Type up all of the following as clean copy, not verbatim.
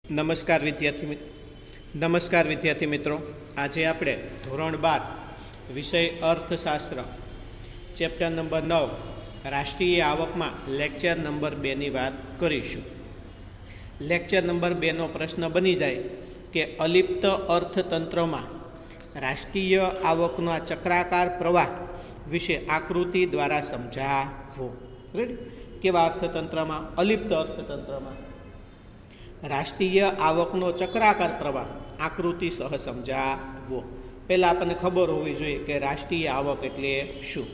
નમસ્કાર વિદ્યાર્થી મિત્રો, આજે આપણે ધોરણ 12 વિષય અર્થશાસ્ત્ર ચેપ્ટર નંબર 9 રાષ્ટ્રીય આવકમાં લેક્ચર નંબર 2ની વાત કરીશું. લેક્ચર નંબર 2નો પ્રશ્ન બની જાય કે અલિપ્ત અર્થતંત્રમાં રાષ્ટ્રીય આવકનો ચક્રાકાર પ્રવાહ વિશે આકૃતિ દ્વારા સમજાવો. રેડી? કેવા અર્થતંત્રમાં? અલિપ્ત અર્થતંત્રમાં રાષ્ટ્રીય આવકનો ચક્રાકાર પ્રવાહ આકૃતિ સહ સમજાવો. પહેલાં આપણને ખબર હોવી જોઈએ કે રાષ્ટ્રીય આવક એટલે શું.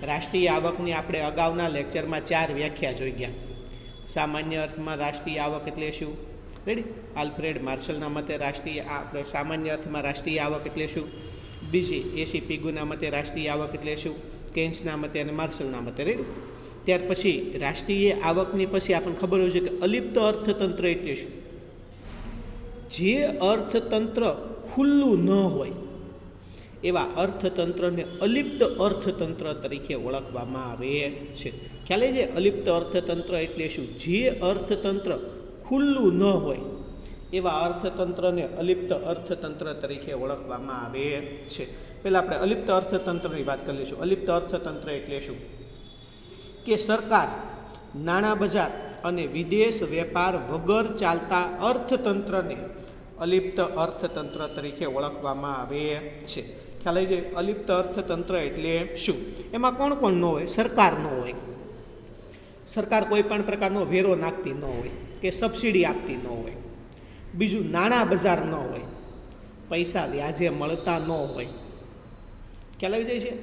રાષ્ટ્રીય આવકની આપણે અગાઉના લેક્ચરમાં 4 વ્યાખ્યા જોઈ ગયા. સામાન્ય અર્થમાં રાષ્ટ્રીય આવક એટલે શું? રેડી? આલ્ફ્રેડ માર્શલના મતે આપણે સામાન્ય અર્થમાં રાષ્ટ્રીય આવક એટલે શું. બીજી એસી પિગુના મતે રાષ્ટ્રીય આવક એટલે શું, કેન્સના મતે અને માર્શલના મતે. રેડી? ત્યાર પછી રાષ્ટ્રીય આવકની પછી આપણને ખબર હોય છે કે અલિપ્ત અર્થતંત્ર એટલે શું. જે અર્થતંત્ર ખુલ્લું ન હોય એવા અર્થતંત્રને અલિપ્ત અર્થતંત્ર તરીકે ઓળખવામાં આવે છે. ખ્યાલ છે? અલિપ્ત અર્થતંત્ર એટલે શું? જે અર્થતંત્ર ખુલ્લું ન હોય એવા અર્થતંત્રને અલિપ્ત અર્થતંત્ર તરીકે ઓળખવામાં આવે છે. પહેલાં આપણે અલિપ્ત અર્થતંત્રની વાત કરી લઈશું. અલિપ્ત અર્થતંત્ર એટલે શું? કે સરકાર, નાણાં બજાર અને વિદેશ વેપાર વગર ચાલતા અર્થતંત્રને અલિપ્ત અર્થતંત્ર તરીકે ઓળખવામાં આવે છે. ખ્યાલ આવી જાય? અલિપ્ત અર્થતંત્ર એટલે શું? એમાં કોણ કોણ ન હોય? સરકાર ન હોય. સરકાર કોઈ પણ પ્રકારનો વેરો નાખતી ન હોય કે સબસિડી આપતી ન હોય. બીજું, નાણાં બજાર ન હોય, પૈસા વ્યાજે મળતા ન હોય. ખ્યાલ આવી જાય છે?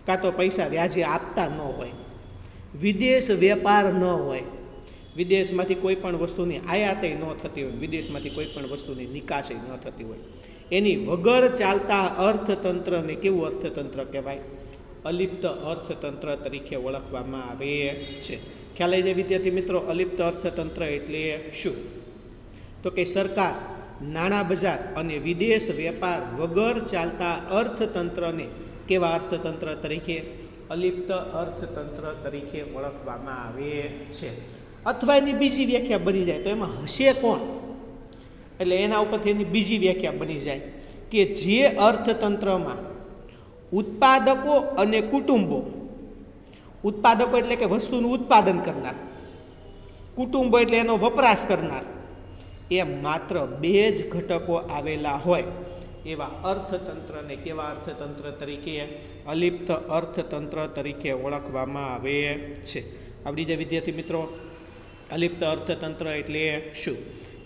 કાં તો પૈસા વ્યાજે આપતા ન હોય. વિદેશ વેપાર ન હોય, વિદેશમાંથી કોઈ પણ વસ્તુની આયાતે ન થતી હોય, વિદેશમાંથી કોઈ પણ વસ્તુની નિકાસે ન થતી હોય, એની વગર ચાલતા અર્થતંત્રને કેવું અર્થતંત્ર કહેવાય? અલિપ્ત અર્થતંત્ર તરીકે ઓળખવામાં આવે છે. ખ્યાલ આવી જાય વિદ્યાર્થી મિત્રો? અલિપ્ત અર્થતંત્ર એટલે શું? તો કે સરકાર, નાણાં બજાર અને વિદેશ વેપાર વગર ચાલતા અર્થતંત્રને કેવા અર્થતંત્ર તરીકે? અલિપ્ત અર્થતંત્ર તરીકે ઓળખવામાં આવે છે. અથવા એની બીજી વ્યાખ્યા બની જાય તો એમાં હશે કોણ? એટલે એના ઉપરથી એની બીજી વ્યાખ્યા બની જાય કે જે અર્થતંત્રમાં ઉત્પાદકો અને કુટુંબો, ઉત્પાદકો એટલે કે વસ્તુનું ઉત્પાદન કરનાર, કુટુંબો એટલે એનો વપરાશ કરનાર, એમ માત્ર 2 જ ઘટકો આવેલા હોય એવા અર્થતંત્રને કેવા અર્થતંત્ર તરીકે? અલિપ્ત અર્થતંત્ર તરીકે ઓળખવામાં આવે છે. આવડી જાય વિદ્યાર્થી મિત્રો? અલિપ્ત અર્થતંત્ર એટલે શું?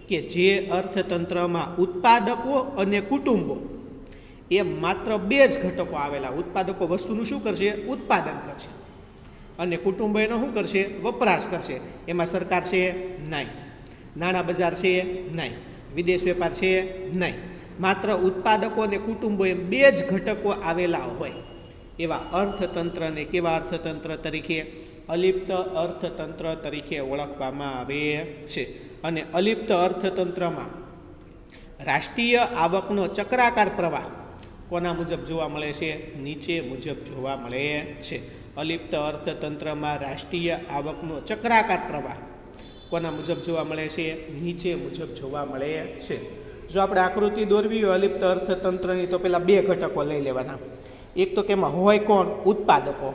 કે જે અર્થતંત્રમાં ઉત્પાદકો અને કુટુંબો એમ માત્ર 2 જ ઘટકો આવેલા. ઉત્પાદકો વસ્તુનું શું કરશે? ઉત્પાદન કરશે. અને કુટુંબો એનો શું કરશે? વપરાશ કરશે. એમાં સરકાર છે? નહીં. નાણાં બજાર છે? નહીં. વિદેશ વેપાર છે? નહીં. માત્ર ઉત્પાદકો અને કુટુંબો એમ 2 જ ઘટકો આવેલા હોય એવા અર્થતંત્રને કેવા અર્થતંત્ર તરીકે? અલિપ્ત અર્થતંત્ર તરીકે ઓળખવામાં આવે છે. અને અલિપ્ત અર્થતંત્રમાં રાષ્ટ્રીય આવકનો ચક્રાકાર પ્રવાહ કોના મુજબ જોવા મળે છે? નીચે મુજબ જોવા મળે છે. અલિપ્ત અર્થતંત્રમાં રાષ્ટ્રીય આવકનો ચક્રાકાર પ્રવાહ કોના મુજબ જોવા મળે છે? નીચે મુજબ જોવા મળે છે. જો આપણે આકૃતિ દોરવી હોય અલિપ્ત અર્થતંત્રની તો પહેલાં 2 ઘટકો લઈ લેવાના. એક તો કેમાં હોય કોણ? ઉત્પાદકો.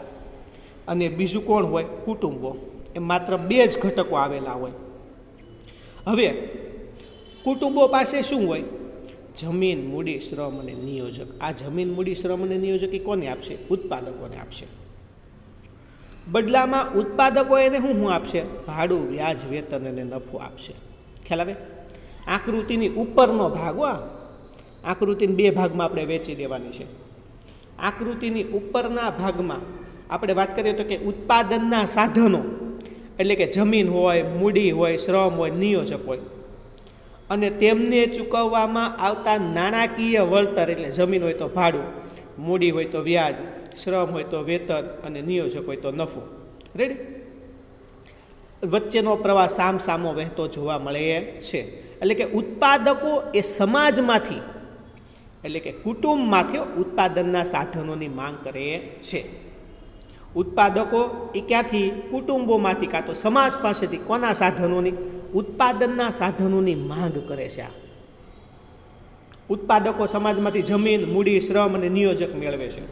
અને બીજું કોણ હોય? કુટુંબો. એમ માત્ર 2 જ ઘટકો આવેલા હોય. હવે કુટુંબો પાસે શું હોય? જમીન, મૂડી, શ્રમ અને નિયોજક. આ જમીન, મૂડી, શ્રમ અને નિયોજક એ કોને આપશે? ઉત્પાદકોને આપશે. બદલામાં ઉત્પાદકો એને શું આપશે? ભાડું, વ્યાજ, વેતન અને નફો આપશે. ખ્યાલ આવે? આકૃતિની ઉપરનો ભાગ, આકૃતિને 2 ભાગમાં આપણે વહેંચી દેવાની છે. આકૃતિની ઉપરના ભાગમાં આપણે વાત કરીએ તો કે ઉત્પાદનના સાધનો એટલે કે જમીન હોય, મૂડી હોય, શ્રમ હોય, નિયોજક હોય, અને તેમને ચૂકવવામાં આવતા નાણાકીય વળતર એટલે જમીન હોય તો ભાડું, મૂડી હોય તો વ્યાજ, શ્રમ હોય તો વેતન અને નિયોજક હોય તો નફો. રેડી? વચ્ચેનો પ્રવાહ સામસામો વહેતો જોવા મળે છે. એટલે કે ઉત્પાદકો એ સમાજમાંથી એટલે કે કુટુંબમાંથી ઉત્પાદનના સાધનોની માંગ કરે છે. ઉત્પાદકો એ ક્યાંથી? કુટુંબોમાંથી કાં તો સમાજ પાસેથી. કોના સાધનોની? ઉત્પાદનના સાધનોની માંગ કરે છે. આ ઉત્પાદકો સમાજમાંથી જમીન, મૂડી, શ્રમ અને નિયોજક મેળવે છે.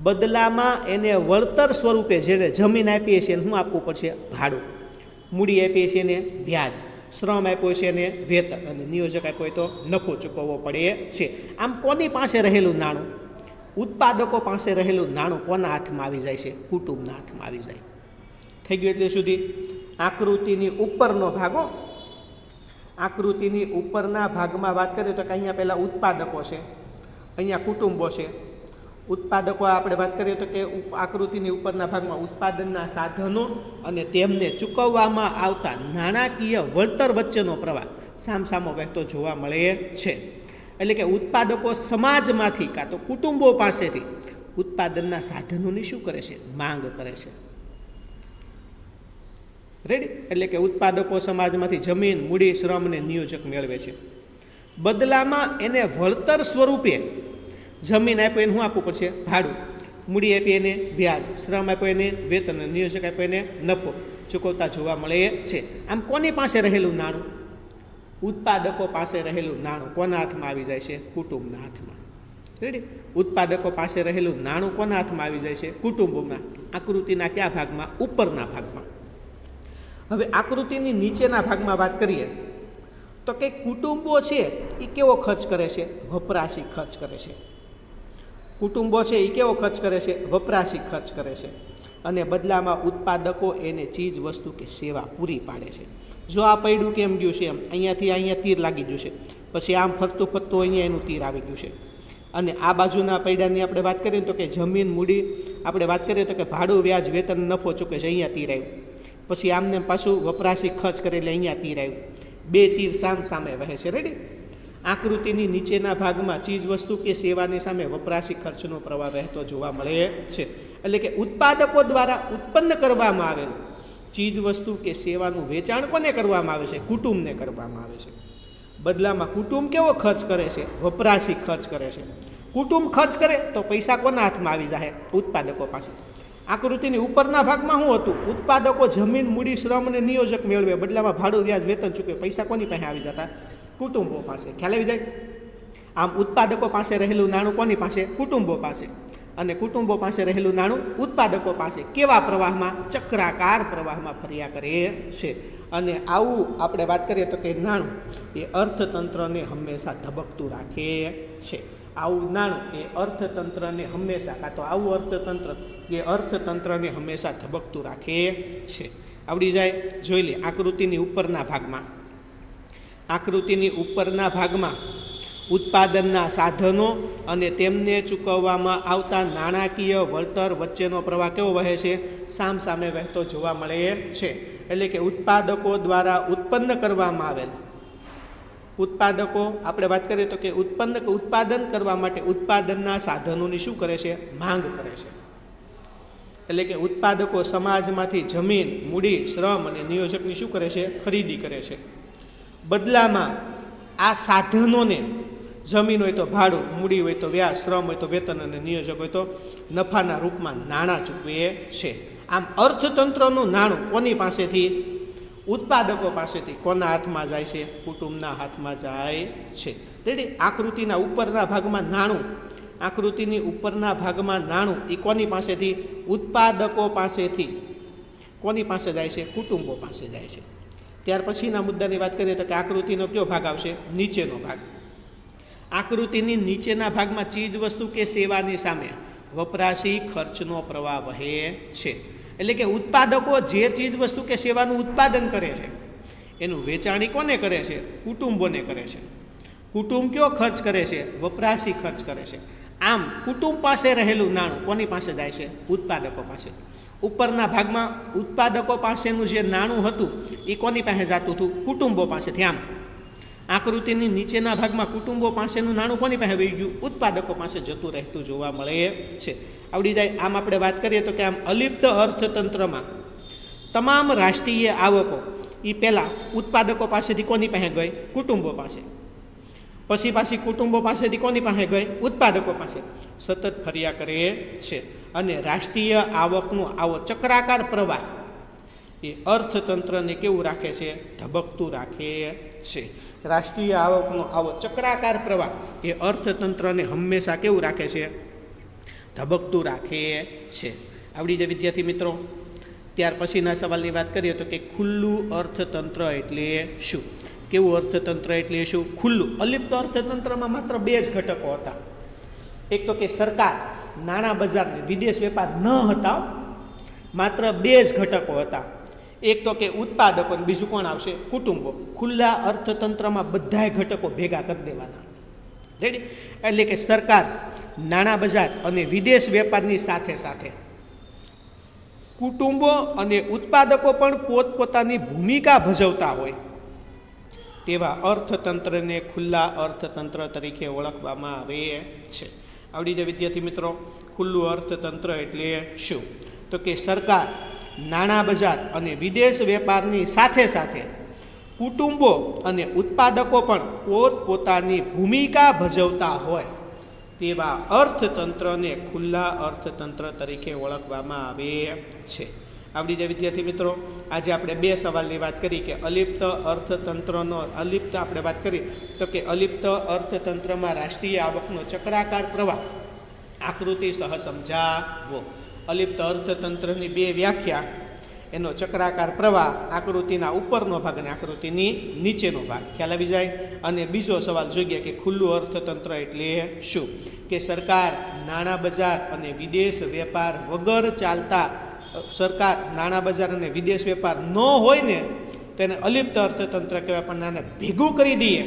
બદલામાં એને વળતર સ્વરૂપે જેને જમીન આપીએ છીએ એને શું આપવું પડશે? ભાડું. મૂડી આપીએ છીએ એને વ્યાજ. શ્રમ આપ્યો છે એને વેતન. અને નિયોજક આપ્યો હોય તો નફો ચૂકવવો પડે છે. આમ કોની પાસે રહેલું નાણું? ઉત્પાદકો પાસે રહેલું નાણું કોના હાથમાં આવી જાય છે? કુટુંબના હાથમાં આવી જાય. થઈ ગયું એટલે સુધી? આકૃતિની ઉપરનો ભાગો, આકૃતિની ઉપરના ભાગમાં વાત કરીએ તો કે અહીંયા પહેલાં ઉત્પાદકો છે, અહીંયા કુટુંબો છે. ઉત્પાદકો આપણે વાત કરીએ તો કે આકૃતિની ઉપરના ભાગમાં ઉત્પાદનના સાધનો અને તેમને ચૂકવવામાં આવતા નાણાકીય વળતર વચ્ચેનો પ્રવાહ સામસામો વહેતો જોવા મળે છે. એટલે કે ઉત્પાદકો સમાજમાંથી કાં તો કુટુંબો પાસેથી ઉત્પાદનના સાધનોની શું કરે છે? માંગ કરે છે. રેડી? એટલે કે ઉત્પાદકો સમાજમાંથી જમીન, મૂડી, શ્રમ અને નિયોજક મેળવે છે. બદલામાં એને વળતર સ્વરૂપે જમીન આપ્યો એને શું આપવું પડશે? ભાડું. મૂડી આપી એને વ્યાજ. શ્રમ આપ્યો એને વેતન. નિયોજક આપ્યો એને નફો ચૂકવતા જોવા મળે છે. આમ કોની પાસે રહેલું નાણું? ઉત્પાદકો પાસે રહેલું નાણું કોના હાથમાં આવી જાય છે? કુટુંબના હાથમાં. રેડી? ઉત્પાદકો પાસે રહેલું નાણું કોના હાથમાં આવી જાય છે? કુટુંબોના. આકૃતિના કયા ભાગમાં? ઉપરના ભાગમાં. હવે આકૃતિની નીચેના ભાગમાં વાત કરીએ તો કે કુટુંબો છે એ કેવો ખર્ચ કરે છે? વપરાશી ખર્ચ કરે છે. કુટુંબો છે એ કેવો ખર્ચ કરે છે? વપરાશી ખર્ચ કરે છે. અને બદલામાં ઉત્પાદકો એને ચીજ વસ્તુ કે સેવા પૂરી પાડે છે. જો આ પૈડું કેમ ગયું છે? એમ અહીંયાથી અહીંયા તીર લાગી ગયું છે, પછી આમ ફરતું ફરતું અહીંયા એનું તીર આવી ગયું છે. અને આ બાજુના પૈડાની આપણે વાત કરીએ તો કે જમીન, મૂડી આપણે વાત કરીએ તો કે ભાડું, વ્યાજ, વેતન, નફો ચૂકે છે, અહીંયા તીર આવ્યું. પછી આમને પાછું વપરાશી ખર્ચ કરે એટલે અહીંયા તીર આવ્યું. બે તીર સામે વહે છે. રેડી? આકૃતિની નીચેના ભાગમાં ચીજ વસ્તુ કે સેવાની સામે વપરાશી ખર્ચનો પ્રવાહ વહેતો જોવા મળે છે. એટલે કે ઉત્પાદકો દ્વારા ઉત્પન્ન કરવામાં આવેલ ચીજ વસ્તુ કે સેવાનું વેચાણ કોને કરવામાં આવે છે? કુટુંબને કરવામાં આવે છે. બદલામાં કુટુંબ કેવો ખર્ચ કરે છે? વપરાશી ખર્ચ કરે છે. કુટુંબ ખર્ચ કરે તો પૈસા કોના હાથમાં આવી જાય? ઉત્પાદકો પાસે. આકૃતિની ઉપરના ભાગમાં શું હતું? ઉત્પાદકો જમીન, મૂડી, શ્રમ અને નિયોજક મેળવે. બદલામાં ભાડું, વ્યાજ, વેતન ચૂકવે. પૈસા કોની પાસે આવી જતા? કુટુંબો પાસે. ખ્યાલ આવી જાય? આમ ઉત્પાદકો પાસે રહેલું નાણું કોની પાસે? કુટુંબો પાસે. અને કુટુંબો પાસે રહેલું નાણું ઉત્પાદકો પાસે. કેવા પ્રવાહમાં? ચક્રાકાર પ્રવાહમાં ફર્યા કરે છે. અને આવું આપણે વાત કરીએ તો કે નાણું એ અર્થતંત્રને હંમેશા ધબકતું રાખે છે. આવું નાણું એ અર્થતંત્રને હંમેશા કાં તો આવું અર્થતંત્ર એ અર્થતંત્રને હંમેશા ધબકતું રાખે છે. આવડી જાય? જોઈ લે આકૃતિની ઉપરના ભાગમાં. આકૃતિની ઉપરના ભાગમાં ઉત્પાદનના સાધનો અને તેમને ચૂકવવામાં આવતા નાણાકીય વળતર વચ્ચેનો પ્રવાહ કેવો વહે છે? સામસામે વહેતો જોવા મળે છે. એટલે કે ઉત્પાદકો દ્વારા ઉત્પન્ન કરવામાં આવેલ ઉત્પાદકો આપણે વાત કરીએ તો કે ઉત્પાદન કરવા માટે ઉત્પાદનના સાધનોની શું કરે છે? માંગ કરે છે. એટલે કે ઉત્પાદકો સમાજમાંથી જમીન, મૂડી, શ્રમ અને નિયોજકની શું કરે છે? ખરીદી કરે છે. બદલામાં આ સાધનોને જમીન હોય તો ભાડું, મૂડી હોય તો વ્યાજ, શ્રમ હોય તો વેતન અને નિયોજક હોય તો નફાના રૂપમાં નાણાં ચૂકવે છે. આમ અર્થતંત્રનું નાણું કોની પાસેથી? ઉત્પાદકો પાસેથી. કોના હાથમાં જાય છે? કુટુંબના હાથમાં જાય છે. રેડી? આકૃતિના ઉપરના ભાગમાં નાણું, આકૃતિની ઉપરના ભાગમાં નાણું એ કોની પાસેથી? ઉત્પાદકો પાસેથી. કોની પાસે જાય છે? કુટુંબો પાસે જાય છે. ત્યાર પછીના મુદ્દાની વાત કરીએ તો કે આકૃતિનો કયો ભાગ આવશે? નીચેનો ભાગ. આકૃતિની નીચેના ભાગમાં ચીજ વસ્તુ કે સેવાની સામે વપરાશી ખર્ચનો પ્રવાહ વહે છે. એટલે કે ઉત્પાદકો જે ચીજ વસ્તુ કે સેવાનું ઉત્પાદન કરે છે એનું વેચાણી કોને કરે છે? કુટુંબોને કરે છે. કુટુંબ કયો ખર્ચ કરે છે? વપરાશી ખર્ચ કરે છે. આમ કુટુંબ પાસે રહેલું નાણું કોની પાસે જાય છે? ઉત્પાદકો પાસે. ઉપરના ભાગમાં ઉત્પાદકો પાસેનું જે નાણું હતું એ કોની પાસે જતું હતું? કુટુંબો પાસેથી. આમ આકૃતિની નીચેના ભાગમાં કુટુંબો પાસેનું નાણું કોની પાસે વહી ગયું? ઉત્પાદકો પાસે જતું રહેતું જોવા મળે છે. આવડી જાય? આમ આપણે વાત કરીએ તો કે આમ અલિપ્ત અર્થતંત્રમાં તમામ રાષ્ટ્રીય આવકો એ પહેલાં ઉત્પાદકો પાસેથી કોની પાસે ગઈ? કુટુંબો પાસે. પછી પાછી કુટુંબો પાસેથી કોની પાસે ગઈ? ઉત્પાદકો પાસે. સતત ફર્યા કરે છે. અને રાષ્ટ્રીય આવકનો આવો ચક્રાકાર પ્રવાહ એ અર્થતંત્રને કેવું રાખે છે? ધબકતું રાખે છે. રાષ્ટ્રીય આવકનો આવો ચક્રાકાર પ્રવાહ એ અર્થતંત્રને હંમેશા કેવું રાખે છે? ધબકતું રાખે છે. આવડી જાય વિદ્યાર્થી મિત્રો? ત્યાર પછીના સવાલની વાત કરીએ તો કે ખુલ્લું અર્થતંત્ર એટલે શું? કેવું અર્થતંત્ર એટલે શું? ખુલ્લું. અલિપ્ત અર્થતંત્રમાં માત્ર બે જ ઘટકો હતા. એક તો કે સરકાર, નાણાં બજારને વિદેશ વેપાર ન હતા, માત્ર બે જ ઘટકો હતા. એક તો કે ઉત્પાદકો, બીજું કોણ આવશે? કુટુંબો. ખુલ્લા અર્થતંત્રમાં બધાય ઘટકો ભેગા કરી દેવાના. રેડી? એટલે કે સરકાર, નાણાં બજાર અને વિદેશ વેપારની સાથે સાથે કુટુંબો અને ઉત્પાદકો પણ પોતપોતાની ભૂમિકા ભજવતા હોય તેવા અર્થતંત્રને ખુલ્લા અર્થતંત્ર તરીકે ઓળખવામાં આવે છે. આવડી જાય વિદ્યાર્થી મિત્રો? ખુલ્લું અર્થતંત્ર એટલે શું? તો કે સરકાર, નાણાં બજાર અને વિદેશ વેપારની સાથે સાથે કુટુંબો અને ઉત્પાદકો પણ પોતપોતાની ભૂમિકા ભજવતા હોય તેવા અર્થતંત્રને ખુલ્લા અર્થતંત્ર તરીકે ઓળખવામાં આવે છે. આવડી જાય વિદ્યાર્થી મિત્રો? આજે આપણે બે સવાલની વાત કરી કે અલિપ્ત અર્થતંત્રનો આપણે વાત કરી તો કે અલિપ્ત અર્થતંત્રમાં રાષ્ટ્રીય આવકનો ચક્રાકાર પ્રવાહ આકૃતિ સહ સમજાવો. અલિપ્ત અર્થતંત્રની બે વ્યાખ્યા, એનો ચક્રાકાર પ્રવાહ, આકૃતિના ઉપરનો ભાગ અને આકૃતિની નીચેનો ભાગ. ખ્યાલ આવી જાય? અને બીજો સવાલ જોઈએ કે ખુલ્લું અર્થતંત્ર એટલે શું? કે સરકાર, નાણાં બજાર અને વિદેશ વેપાર વગર ચાલતા, સરકાર, નાણાં બજાર અને વિદેશ વેપાર ન હોય ને તેને અલિપ્ત અર્થતંત્ર કહેવાય. પણ નાને ભેગું કરી દઈએ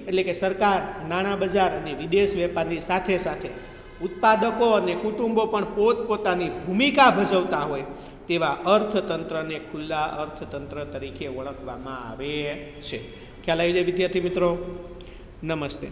એટલે કે સરકાર, નાણાં બજાર અને વિદેશ વેપારની સાથે સાથે ઉત્પાદકો અને કુટુંબો પણ પોતપોતાની ભૂમિકા ભજવતા હોય તેવા અર્થતંત્રને ખુલ્લા અર્થતંત્ર તરીકે ઓળખવામાં આવે છે. ખ્યાલ આવી જાય વિદ્યાર્થી મિત્રો? નમસ્તે.